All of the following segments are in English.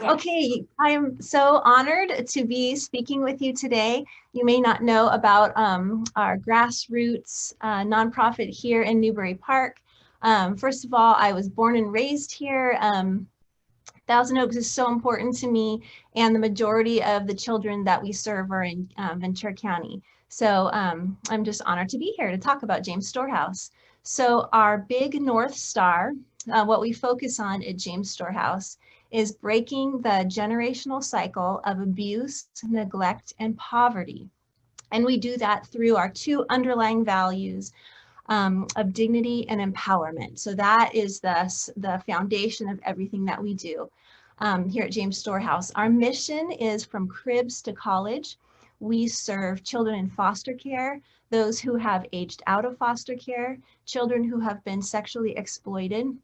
Okay, I am so honored to be speaking with you today. You may not know about our grassroots nonprofit here in Newbury Park. First of all, I was born and raised here. Thousand Oaks is so important to me, and the majority of the children that we serve are in Ventura County. So I'm just honored to be here to talk about James Storehouse. So our big North Star, what we focus on at James Storehouse, is breaking the generational cycle of abuse, neglect, and poverty. And we do that through our two underlying values of dignity and empowerment. So that is the foundation of everything that we do here at James Storehouse. Our mission is from cribs to college. We serve children in foster care, those who have aged out of foster care, children who have been sexually exploited,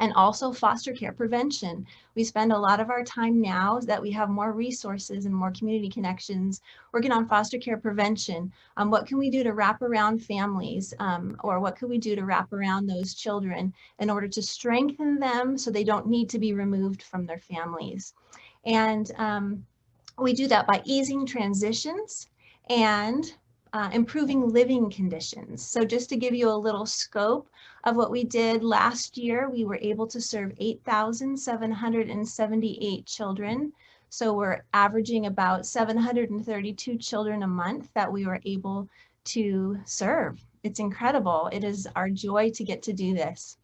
and also foster care prevention. We spend a lot of our time now that we have more resources and more community connections working on foster care prevention. What can we do to wrap around families, or what can we do to wrap around those children in order to strengthen them so they don't need to be removed from their families? And we do that by easing transitions and improving living conditions. So just to give you a little scope of what we did last year, we were able to serve 8,778 children. So we're averaging about 732 children a month that we were able to serve. It's incredible. It is our joy to get to do this.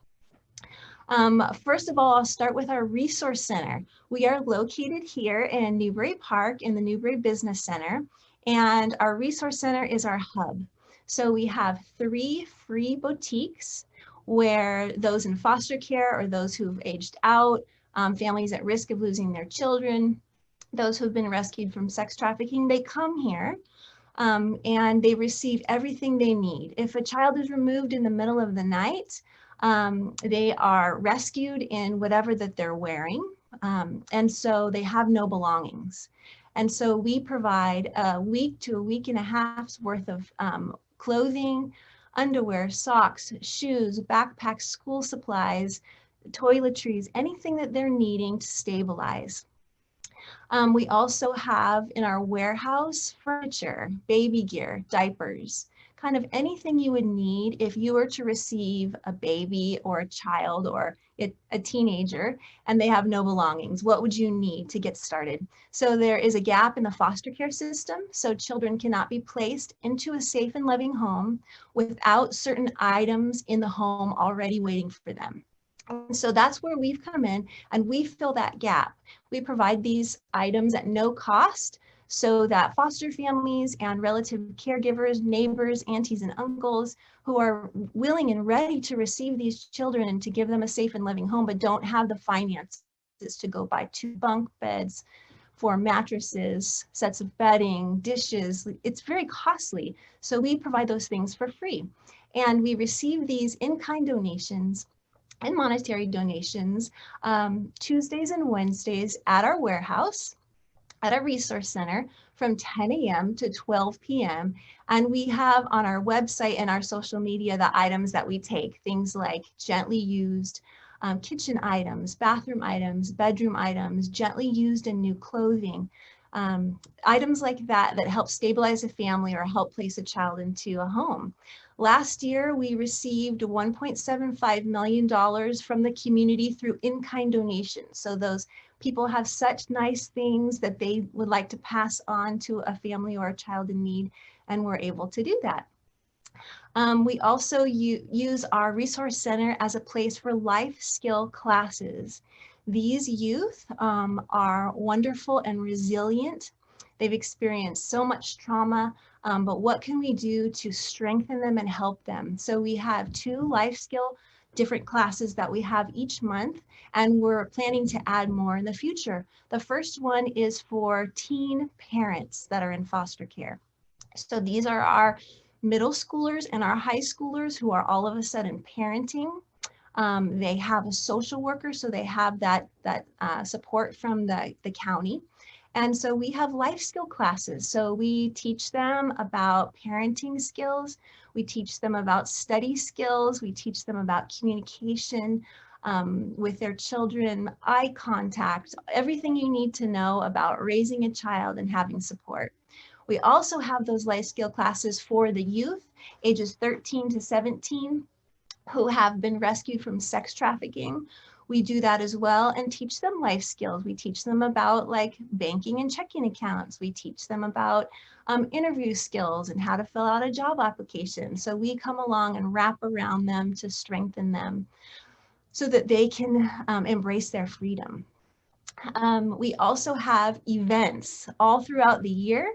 First of all, I'll start with our resource center. We are located here in Newbury Park in the Newbury Business Center. And our resource center is our hub. So we have 3 free boutiques where those in foster care or those who've aged out, families at risk of losing their children, those who've been rescued from sex trafficking, they come here and they receive everything they need. If a child is removed in the middle of the night, they are rescued in whatever that they're wearing. And so they have no belongings. And so we provide a week to a week and a half's worth of clothing, underwear, socks, shoes, backpacks, school supplies, toiletries, anything that they're needing to stabilize. We also have in our warehouse furniture, baby gear, diapers, kind of anything you would need if you were to receive a baby or a child or a teenager and they have no belongings. What would you need to get started? So there is a gap in the foster care system, so children cannot be placed into a safe and loving home without certain items in the home already waiting for them. And so that's where we've come in and we fill that gap. We provide these items at no cost so that foster families and relative caregivers, neighbors, aunties, and uncles who are willing and ready to receive these children and to give them a safe and loving home, but don't have the finances to go buy 2 bunk beds, 4 mattresses, sets of bedding, dishes. It's very costly. So we provide those things for free. And we receive these in-kind donations and monetary donations Tuesdays and Wednesdays at our warehouse, at a resource center from 10 a.m. to 12 p.m. And we have on our website and our social media the items that we take, things like gently used kitchen items, bathroom items, bedroom items, gently used and new clothing, items like that that help stabilize a family or help place a child into a home. Last year, we received $1.75 million from the community through in-kind donations. So those people have such nice things that they would like to pass on to a family or a child in need, and we're able to do that. We also use our resource center as a place for life skill classes. These youth are wonderful and resilient. They've experienced so much trauma, but what can we do to strengthen them and help them? So we have 2 life skill different classes that we have each month, and we're planning to add more in the future. The first one is for teen parents that are in foster care. So these are our middle schoolers and our high schoolers who are all of a sudden parenting. They have a social worker, so they have that support from the county. And so we have life skill classes. So we teach them about parenting skills. We teach them about study skills. We teach them about communication. with their children, eye contact, everything you need to know about raising a child and having support. We also have those life skill classes for the youth, ages 13 to 17, who have been rescued from sex trafficking. We do that as well and teach them life skills. We teach them about like banking and checking accounts. We teach them about interview skills and how to fill out a job application. So we come along and wrap around them to strengthen them so that they can embrace their freedom. We also have events all throughout the year.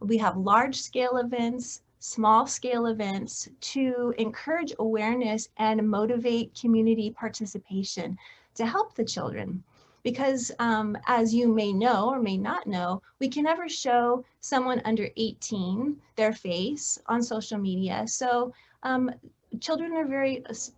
We have large scale events, small scale events to encourage awareness and motivate community participation to help the children. Because as you may know or may not know, we can never show someone under 18 their face on social media. So children are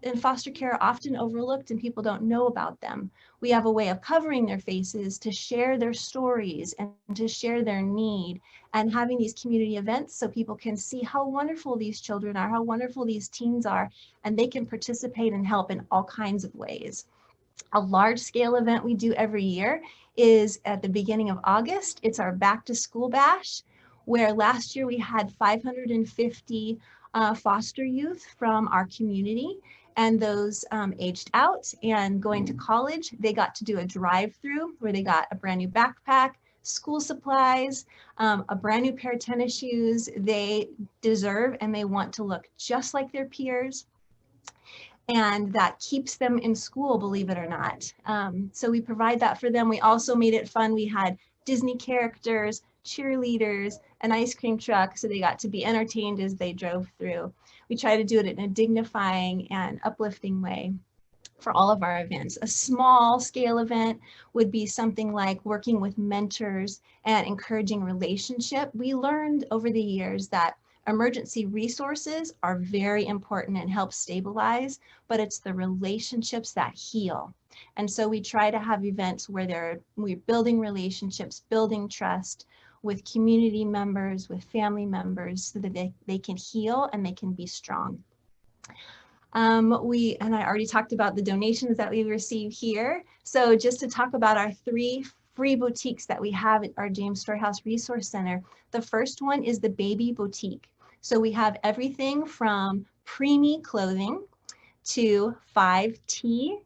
in foster care, often overlooked and people don't know about them. We have a way of covering their faces to share their stories and to share their need, and having these community events so people can see how wonderful these children are, how wonderful these teens are, and they can participate and help in all kinds of ways. A large scale event we do every year is at the beginning of August. It's our back to school bash, where last year we had 550 foster youth from our community, and those aged out and going to college. They got to do a drive-through where they got a brand new backpack, school supplies, a brand new pair of tennis shoes. They deserve and they want to look just like their peers. And that keeps them in school, believe it or not. So we provide that for them. We also made it fun. We had Disney characters, cheerleaders, an ice cream truck, so they got to be entertained as they drove through. We try to do it in a dignifying and uplifting way for all of our events. A small scale event would be something like working with mentors and encouraging relationship. We learned over the years that emergency resources are very important and help stabilize, but it's the relationships that heal. And so we try to have events where we're building relationships, building trust with community members, with family members, so that they can heal and they can be strong. And I already talked about the donations that we receive here. So just to talk about our 3 free boutiques that we have at our James Storehouse Resource Center. The first one is the Baby Boutique. So we have everything from preemie clothing to 5T,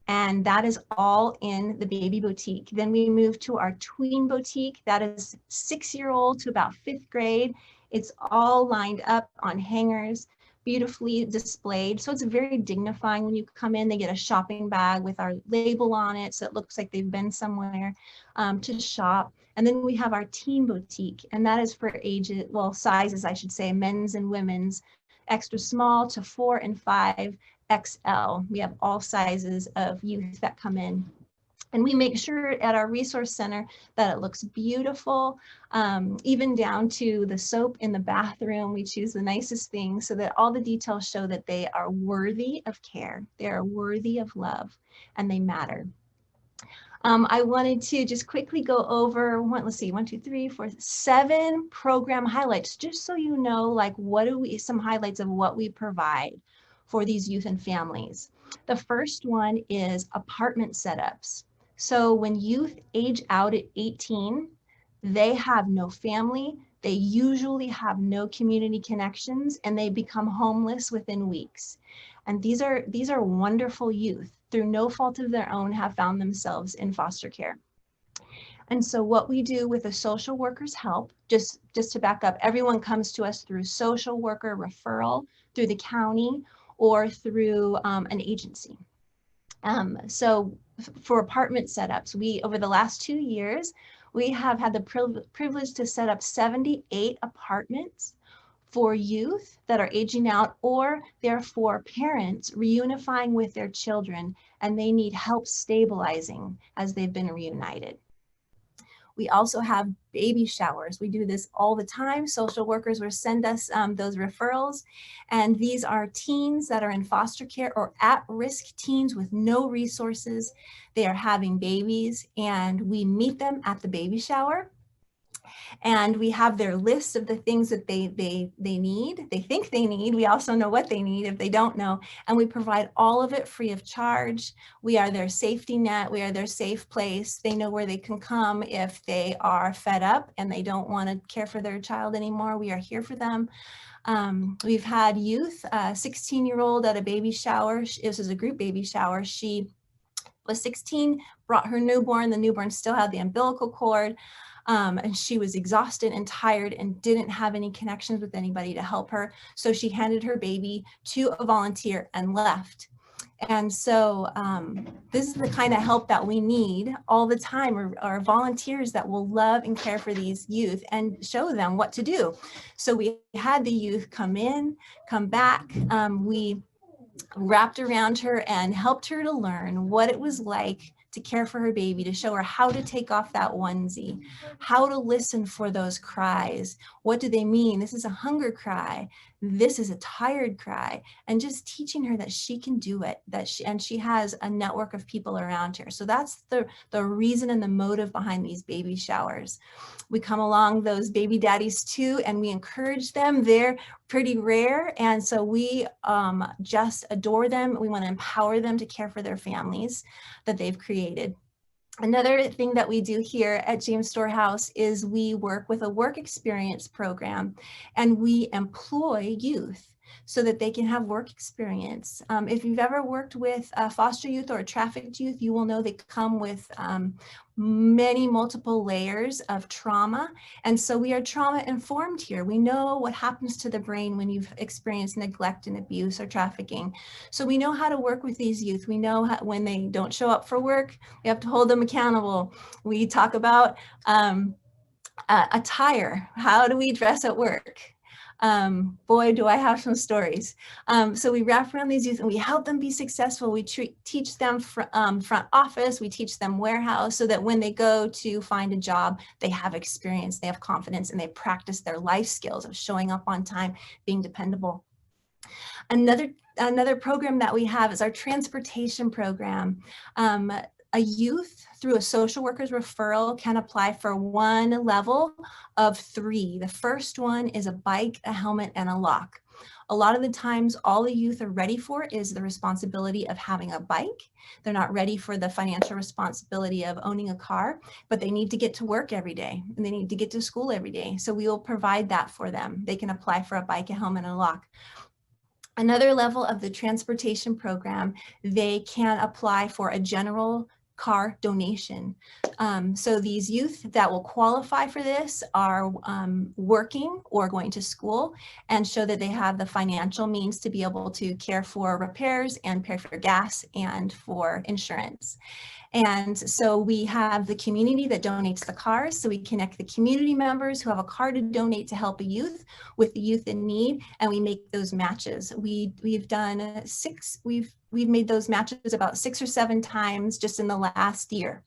and that is all in the Baby Boutique. Then we move to our Tween Boutique. That is 6-year-old to about 5th grade. It's all lined up on hangers, beautifully displayed. So it's very dignifying when you come in. They get a shopping bag with our label on it, so it looks like they've been somewhere to shop. And then we have our Teen Boutique, and that is for ages, well, sizes, I should say, men's and women's, extra small to 4 and 5 XL. We have all sizes of youth that come in. And we make sure at our resource center that it looks beautiful, even down to the soap in the bathroom. We choose the nicest things so that all the details show that they are worthy of care, they are worthy of love, and they matter. I wanted to just quickly go over, let's see, 1, 2, 3, 4, 7 program highlights, just so you know, like some highlights of what we provide for these youth and families. The first one is apartment setups. So when youth age out at 18, they have no family, they usually have no community connections, and they become homeless within weeks. And these are wonderful youth, through no fault of their own, have found themselves in foster care. And so what we do with the social worker's help, just to back up, everyone comes to us through social worker referral, through the county, or through an agency. So for apartment setups, over the last 2 years, we have had the privilege to set up 78 apartments for youth that are aging out, or they're for parents reunifying with their children and they need help stabilizing as they've been reunited. We also have baby showers. We do this all the time. Social workers will send us those referrals. And these are teens that are in foster care or at-risk teens with no resources. They are having babies, and we meet them at the baby shower. And we have their list of the things that they need, they think they need. We also know what they need if they don't know. And we provide all of it free of charge. We are their safety net. We are their safe place. They know where they can come if they are fed up and they don't want to care for their child anymore. We are here for them. We've had youth, a 16-year-old at a baby shower. This is a group baby shower. She was 16, brought her newborn. The newborn still had the umbilical cord. And she was exhausted and tired and didn't have any connections with anybody to help her. So she handed her baby to a volunteer and left. And so this is the kind of help that we need all the time, are volunteers that will love and care for these youth and show them what to do. So we had the youth come in, come back. We wrapped around her and helped her to learn what it was like to care for her baby, to show her how to take off that onesie, how to listen for those cries. What do they mean? This is a hunger cry. This is a tired cry. And just teaching her that she can do it, and she has a network of people around her. So that's the reason and the motive behind these baby showers. We come along those baby daddies too, and we encourage them. They're pretty rare. And so we just adore them. We want to empower them to care for their families that they've created. Another thing that we do here at James Storehouse is we work with a work experience program, and we employ youth so that they can have work experience. If you've ever worked with foster youth or trafficked youth, you will know they come with multiple layers of trauma. And so we are trauma informed here. We know what happens to the brain when you've experienced neglect and abuse or trafficking. So we know how to work with these youth. We know how, when they don't show up for work, we have to hold them accountable. We talk about attire. How do we dress at work? Boy, do I have some stories. So we wrap around these youth and we help them be successful. We teach them front office, we teach them warehouse, so that when they go to find a job, they have experience, they have confidence, and they practice their life skills of showing up on time, being dependable. Another program that we have is our transportation program. A youth, through a social worker's referral, can apply for one level of 3. The first one is a bike, a helmet, and a lock. A lot of the times, all the youth are ready for is the responsibility of having a bike. They're not ready for the financial responsibility of owning a car, but they need to get to work every day, and they need to get to school every day. So we will provide that for them. They can apply for a bike, a helmet, and a lock. Another level of the transportation program, they can apply for a general car donation. So these youth that will qualify for this are working or going to school, and show that they have the financial means to be able to care for repairs and pay for gas and for insurance. And so we have the community that donates the cars. So we connect the community members who have a car to donate to help a youth with the youth in need, and we make those matches. We've done we've made those matches about 6 or 7 times just in the last year,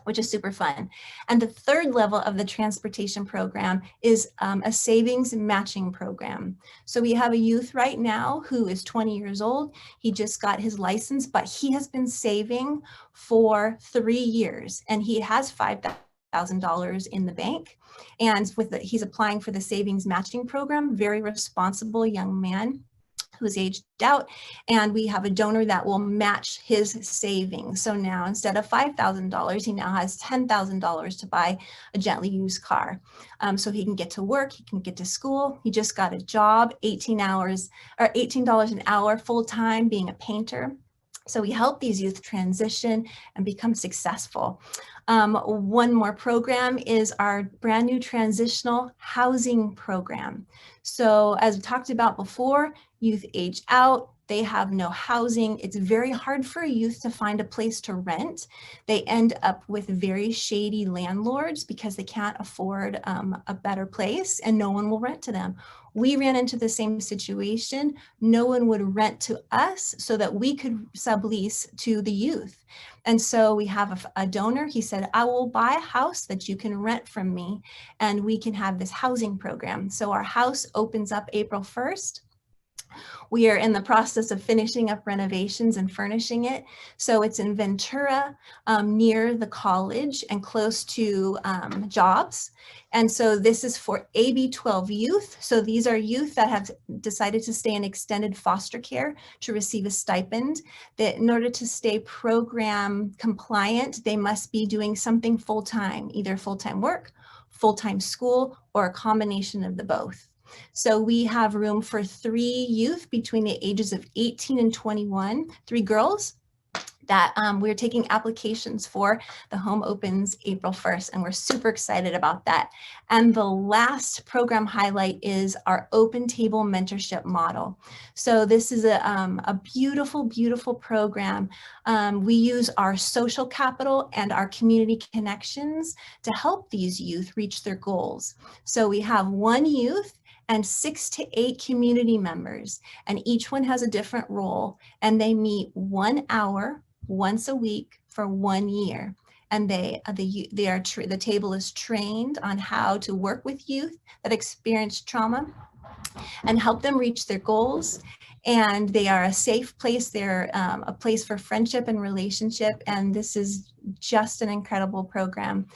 which is super fun. And the third level of the transportation program is a savings matching program. So we have a youth right now who is 20 years old. He just got his license, but he has been saving for 3 years, and he has $5,000 in the bank. And he's applying for the savings matching program. Very responsible young man who's aged out, and we have a donor that will match his savings. So now, instead of $5,000, he now has $10,000 to buy a gently used car. So he can get to work, he can get to school. He just got a job, $18 an hour full-time, being a painter. So we help these youth transition and become successful. One more program is our brand new transitional housing program. So as we talked about before, youth age out, they have no housing. It's very hard for a youth to find a place to rent. They end up with very shady landlords because they can't afford a better place, and no one will rent to them. We ran into the same situation. No one would rent to us so that we could sublease to the youth. And so we have a donor. He said, I will buy a house that you can rent from me, and we can have this housing program. So our house opens up April 1st. We are in the process of finishing up renovations and furnishing it. So it's in Ventura, near the college and close to jobs. And so this is for AB 12 youth. So these are youth that have decided to stay in extended foster care to receive a stipend. That in order to stay program compliant, they must be doing something full-time, either full-time work, full-time school, or a combination of the both. So we have room for 3 youth between the ages of 18 and 21, 3 girls that we're taking applications for. The home opens April 1st, and we're super excited about that. And the last program highlight is our open table mentorship model. So this is a beautiful, beautiful program. We use our social capital and our community connections to help these youth reach their goals. So we have 1 youth and 6 to 8 community members, and each one has a different role, and they meet 1 hour once a week for 1 year. And the table is trained on how to work with youth that experience trauma and help them reach their goals. And they are a safe place. They're a place for friendship and relationship. And this is just an incredible program.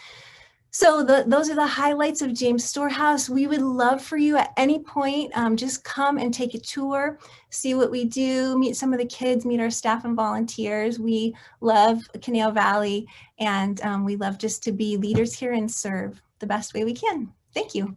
So those are the highlights of James Storehouse. We would love for you at any point, just come and take a tour, see what we do, meet some of the kids, meet our staff and volunteers. We love Conejo Valley, and we love just to be leaders here and serve the best way we can. Thank you.